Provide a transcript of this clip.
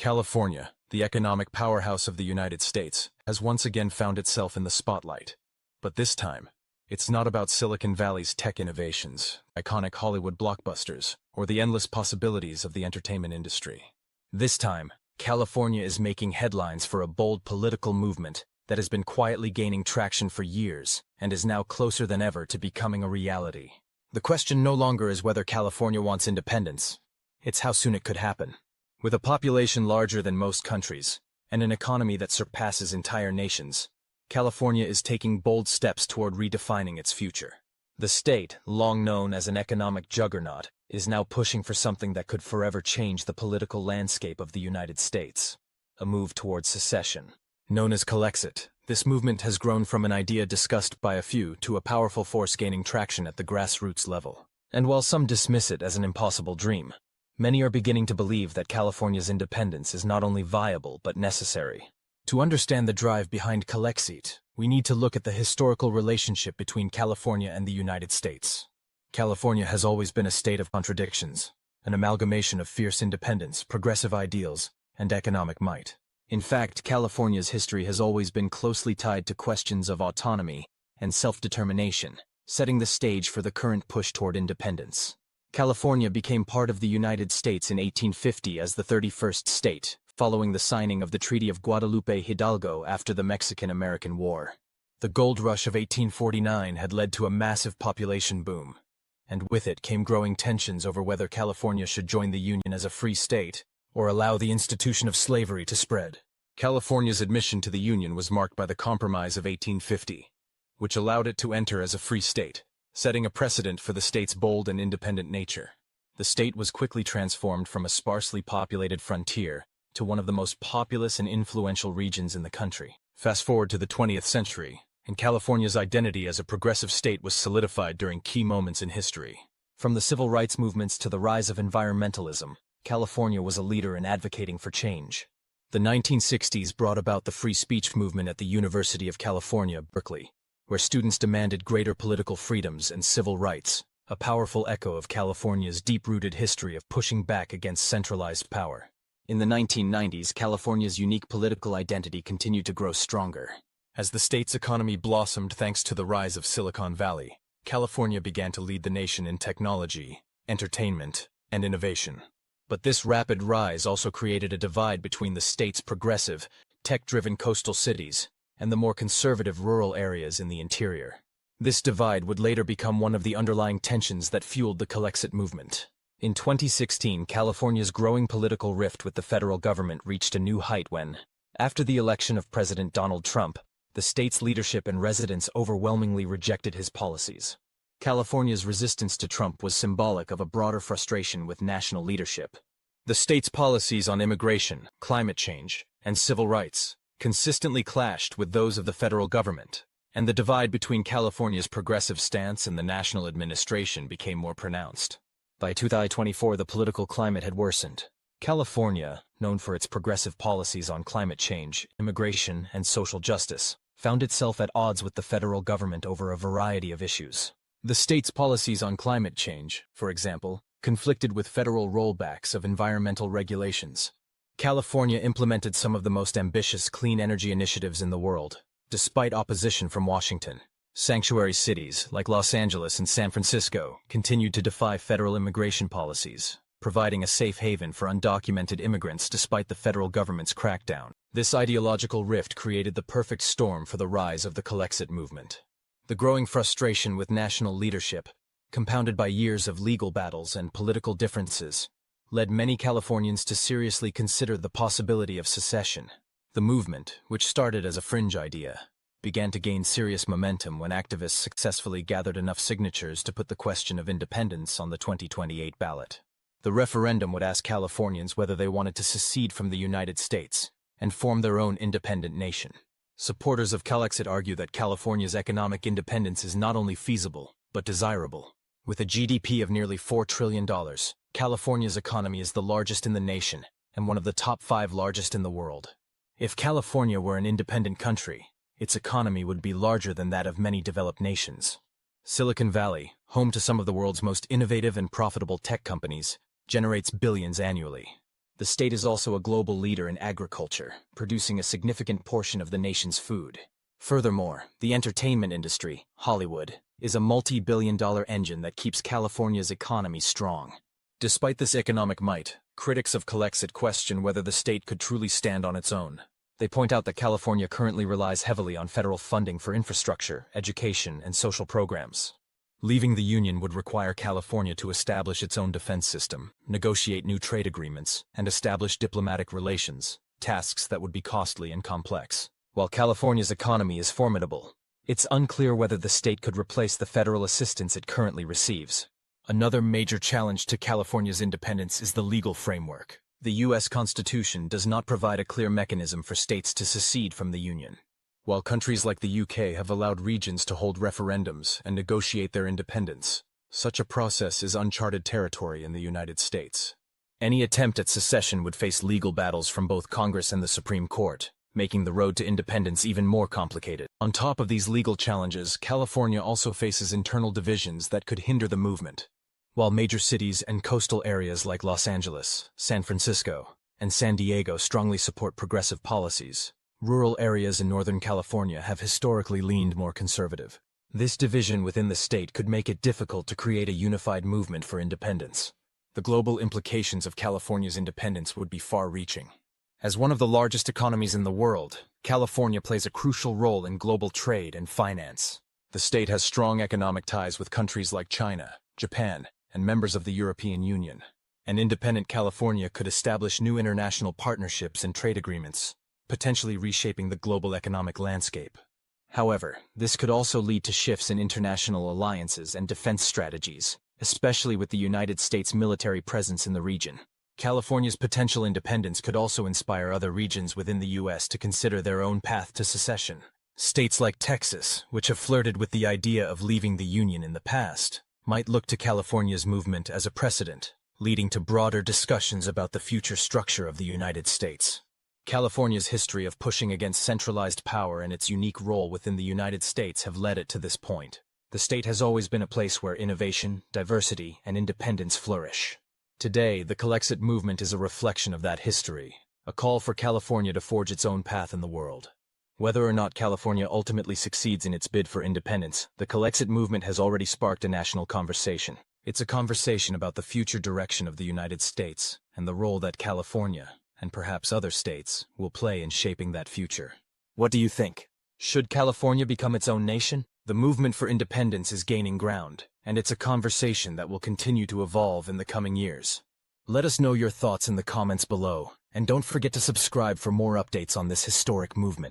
California, the economic powerhouse of the United States, has once again found itself in the spotlight. But this time, it's not about Silicon Valley's tech innovations, iconic Hollywood blockbusters, or the endless possibilities of the entertainment industry. This time, California is making headlines for a bold political movement that has been quietly gaining traction for years and is now closer than ever to becoming a reality. The question no longer is whether California wants independence. It's how soon it could happen. With a population larger than most countries, and an economy that surpasses entire nations, California is taking bold steps toward redefining its future. The state, long known as an economic juggernaut, is now pushing for something that could forever change the political landscape of the United States: a move towards secession. Known as Calexit, this movement has grown from an idea discussed by a few to a powerful force gaining traction at the grassroots level. And while some dismiss it as an impossible dream, many are beginning to believe that California's independence is not only viable but necessary. To understand the drive behind Calexit, we need to look at the historical relationship between California and the United States. California has always been a state of contradictions, an amalgamation of fierce independence, progressive ideals, and economic might. In fact, California's history has always been closely tied to questions of autonomy and self-determination, setting the stage for the current push toward independence. California became part of the United States in 1850 as the 31st state, following the signing of the Treaty of Guadalupe Hidalgo after the Mexican-American War. The gold rush of 1849 had led to a massive population boom, and with it came growing tensions over whether California should join the Union as a free state or allow the institution of slavery to spread. California's admission to the Union was marked by the Compromise of 1850, which allowed it to enter as a free state, setting a precedent for the state's bold and independent nature. The state was quickly transformed from a sparsely populated frontier to one of the most populous and influential regions in the country. Fast forward to the 20th century, and California's identity as a progressive state was solidified during key moments in history. From the civil rights movements to the rise of environmentalism, California was a leader in advocating for change. The 1960s brought about the free speech movement at the University of California, Berkeley, where students demanded greater political freedoms and civil rights, a powerful echo of California's deep-rooted history of pushing back against centralized power. In the 1990s, California's unique political identity continued to grow stronger. As the state's economy blossomed thanks to the rise of Silicon Valley, California began to lead the nation in technology, entertainment, and innovation. But this rapid rise also created a divide between the state's progressive, tech-driven coastal cities and the more conservative rural areas in the interior. This divide would later become one of the underlying tensions that fueled the Calexit movement. In 2016, California's growing political rift with the federal government reached a new height when, after the election of President Donald Trump, the state's leadership and residents overwhelmingly rejected his policies. California's resistance to Trump was symbolic of a broader frustration with national leadership. The state's policies on immigration, climate change, and civil rights consistently clashed with those of the federal government, and the divide between California's progressive stance and the national administration became more pronounced. By 2024, the political climate had worsened. California, known for its progressive policies on climate change, immigration, and social justice, found itself at odds with the federal government over a variety of issues. The state's policies on climate change, for example, conflicted with federal rollbacks of environmental regulations. California implemented some of the most ambitious clean energy initiatives in the world, despite opposition from Washington. Sanctuary cities like Los Angeles and San Francisco continued to defy federal immigration policies, providing a safe haven for undocumented immigrants despite the federal government's crackdown. This ideological rift created the perfect storm for the rise of the Calexit movement. The growing frustration with national leadership, compounded by years of legal battles and political differences, led many Californians to seriously consider the possibility of secession. The movement, which started as a fringe idea, began to gain serious momentum when activists successfully gathered enough signatures to put the question of independence on the 2028 ballot. The referendum would ask Californians whether they wanted to secede from the United States and form their own independent nation. Supporters of Calexit argue that California's economic independence is not only feasible, but desirable. With a GDP of nearly $4 trillion, California's economy is the largest in the nation and one of the top 5 largest in the world. If California were an independent country, its economy would be larger than that of many developed nations. Silicon Valley, home to some of the world's most innovative and profitable tech companies, generates billions annually. The state is also a global leader in agriculture, producing a significant portion of the nation's food. Furthermore, the entertainment industry, Hollywood, is a multi-billion-dollar engine that keeps California's economy strong. Despite this economic might, critics of Calexit question whether the state could truly stand on its own. They point out that California currently relies heavily on federal funding for infrastructure, education, and social programs. Leaving the Union would require California to establish its own defense system, negotiate new trade agreements, and establish diplomatic relations, tasks that would be costly and complex. While California's economy is formidable, it's unclear whether the state could replace the federal assistance it currently receives. Another major challenge to California's independence is the legal framework. The U.S. Constitution does not provide a clear mechanism for states to secede from the Union. While countries like the UK have allowed regions to hold referendums and negotiate their independence, such a process is uncharted territory in the United States. Any attempt at secession would face legal battles from both Congress and the Supreme Court, making the road to independence even more complicated. On top of these legal challenges, California also faces internal divisions that could hinder the movement. While major cities and coastal areas like Los Angeles, San Francisco, and San Diego strongly support progressive policies, rural areas in Northern California have historically leaned more conservative. This division within the state could make it difficult to create a unified movement for independence. The global implications of California's independence would be far-reaching. As one of the largest economies in the world, California plays a crucial role in global trade and finance. The state has strong economic ties with countries like China, Japan, and members of the European Union. An independent California could establish new international partnerships and trade agreements, potentially reshaping the global economic landscape. However, this could also lead to shifts in international alliances and defense strategies, especially with the United States military presence in the region. California's potential independence could also inspire other regions within the U.S. to consider their own path to secession. States like Texas, which have flirted with the idea of leaving the Union in the past, might look to California's movement as a precedent, leading to broader discussions about the future structure of the United States. California's history of pushing against centralized power and its unique role within the United States have led it to this point. The state has always been a place where innovation, diversity, and independence flourish. Today, the Calexit movement is a reflection of that history, a call for California to forge its own path in the world. Whether or not California ultimately succeeds in its bid for independence, the Calexit movement has already sparked a national conversation. It's a conversation about the future direction of the United States and the role that California, and perhaps other states, will play in shaping that future. What do you think? Should California become its own nation? The movement for independence is gaining ground, and it's a conversation that will continue to evolve in the coming years. Let us know your thoughts in the comments below, and don't forget to subscribe for more updates on this historic movement.